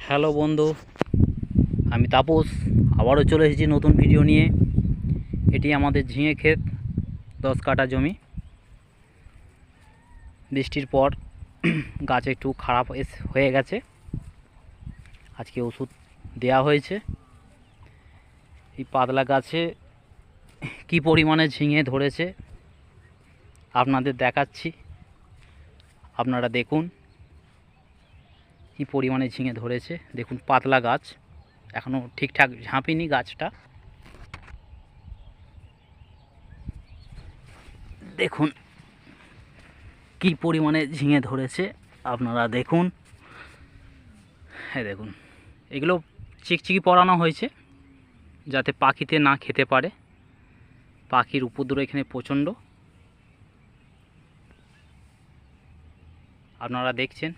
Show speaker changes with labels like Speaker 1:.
Speaker 1: Hello বন্ধু, আমি তাপস আবারও চলে এসেছি নতুন ভিডিও নিয়ে। এটি আমাদের ঝিঙে ক্ষেত, 10 কাঠা জমি। বৃষ্টির পর গাছ একটু খারাপ হয়ে গেছে, আজকে ওষুধ দেয়া হয়েছে। এই পাতলা গাছে কি পরিমাণে ঝিঙে ধরেছে আপনাদের দেখাচ্ছি, আপনারা দেখুন কি পরিমাণে ঝিঙে ধরেছে। দেখুন, পাতলা গাছ, এখনও ঠিকঠাক ঝাঁপিনি গাছটা। দেখুন কি পরিমাণে ঝিঙে ধরেছে, আপনারা দেখুন। হ্যাঁ দেখুন, এগুলো চিকচিকি পরানো হয়েছে যাতে পাখিতে না খেতে পারে। পাখির উপদ্রব এখানে প্রচণ্ড, আপনারা দেখছেন।